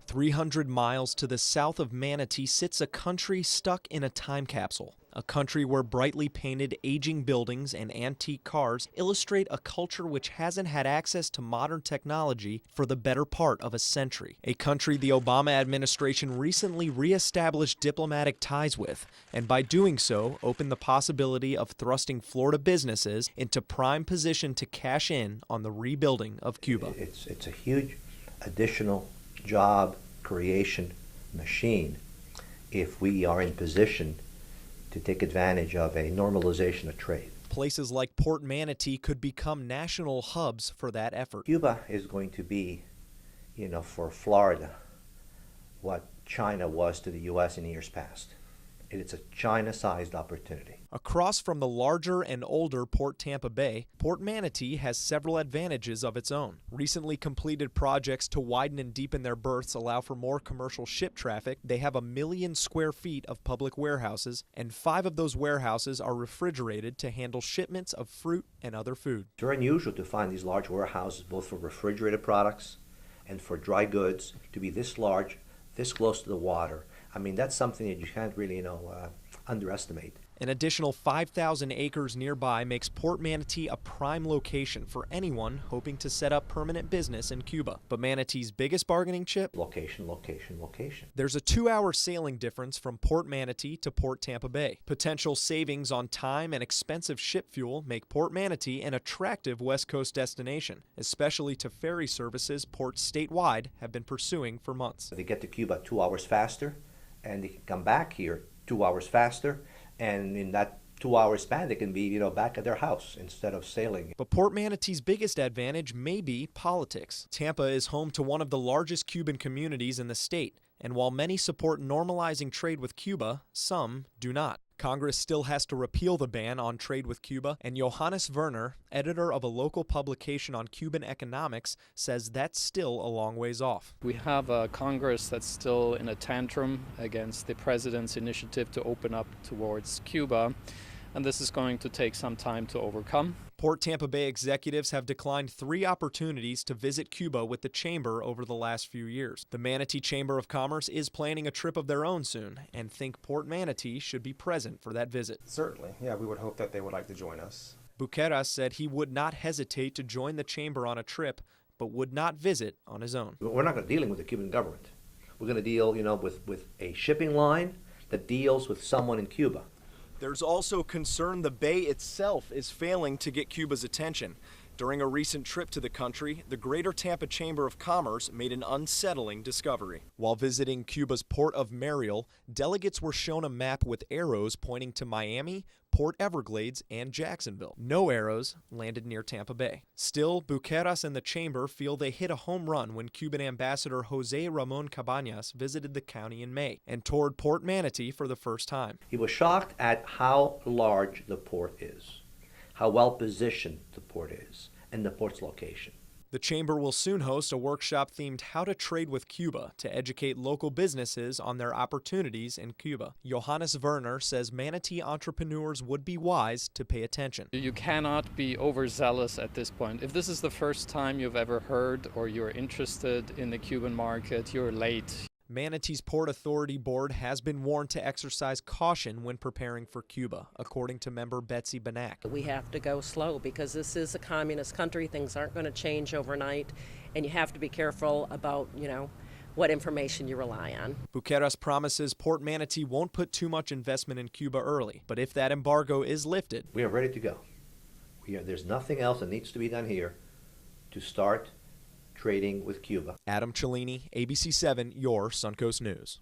300 miles to the south of Manatee sits a country stuck in a time capsule. A country where brightly painted aging buildings and antique cars illustrate a culture which hasn't had access to modern technology for the better part of a century. A country the Obama administration recently reestablished diplomatic ties with, and by doing so, opened the possibility of thrusting Florida businesses into prime position to cash in on the rebuilding of Cuba. It's a huge additional job creation machine if we are in position to take advantage of a normalization of trade. Places like Port Manatee could become national hubs for that effort. Cuba is going to be, for Florida, what China was to the U.S. in years past. It's a China-sized opportunity. Across from the larger and older Port Tampa Bay, Port Manatee has several advantages of its own. Recently completed projects to widen and deepen their berths allow for more commercial ship traffic. They have 1 million square feet of public warehouses, and 5 of those warehouses are refrigerated to handle shipments of fruit and other food. It's very unusual to find these large warehouses, both for refrigerated products and for dry goods, to be this large, this close to the water. I mean, that's something that you can't really, underestimate. An additional 5,000 acres nearby makes Port Manatee a prime location for anyone hoping to set up permanent business in Cuba. But Manatee's biggest bargaining chip? Location, location, location. There's a 2-hour sailing difference from Port Manatee to Port Tampa Bay. Potential savings on time and expensive ship fuel make Port Manatee an attractive West Coast destination, especially to ferry services ports statewide have been pursuing for months. They get to Cuba 2 hours faster, and they can come back here 2 hours faster. And in that 2-hour span, they can be, back at their house instead of sailing. But Port Manatee's biggest advantage may be politics. Tampa is home to one of the largest Cuban communities in the state, and while many support normalizing trade with Cuba, some do not. Congress still has to repeal the ban on trade with Cuba, and Johannes Werner, editor of a local publication on Cuban economics, says that's still a long ways off. We have a Congress that's still in a tantrum against the president's initiative to open up towards Cuba, and this is going to take some time to overcome. Port Tampa Bay executives have declined 3 opportunities to visit Cuba with the chamber over the last few years. The Manatee Chamber of Commerce is planning a trip of their own soon and think Port Manatee should be present for that visit. Certainly, yeah, we would hope that they would like to join us. Buqueras said he would not hesitate to join the chamber on a trip, but would not visit on his own. We're not going to deal with the Cuban government. We're going to deal, with a shipping line that deals with someone in Cuba. There's also concern the Bay itself is failing to get Cuba's attention. During a recent trip to the country, the Greater Tampa Chamber of Commerce made an unsettling discovery. While visiting Cuba's port of Mariel, delegates were shown a map with arrows pointing to Miami, Port Everglades, and Jacksonville. No arrows landed near Tampa Bay. Still, Buqueras and the chamber feel they hit a home run when Cuban Ambassador Jose Ramon Cabañas visited the county in May and toured Port Manatee for the first time. He was shocked at how large the port is, how well positioned the port is, and the port's location. The chamber will soon host a workshop themed How to Trade with Cuba to educate local businesses on their opportunities in Cuba. Johannes Werner says Manatee entrepreneurs would be wise to pay attention. You cannot be overzealous at this point. If this is the first time you've ever heard or you're interested in the Cuban market, you're late. Manatee's Port Authority Board has been warned to exercise caution when preparing for Cuba, according to member Betsy Banak. We have to go slow because this is a communist country. Things aren't going to change overnight, and you have to be careful about, what information you rely on. Buqueras promises Port Manatee won't put too much investment in Cuba early, but if that embargo is lifted, we are ready to go. There's nothing else that needs to be done here to start trading with Cuba. Adam Cellini, ABC7, your Suncoast News.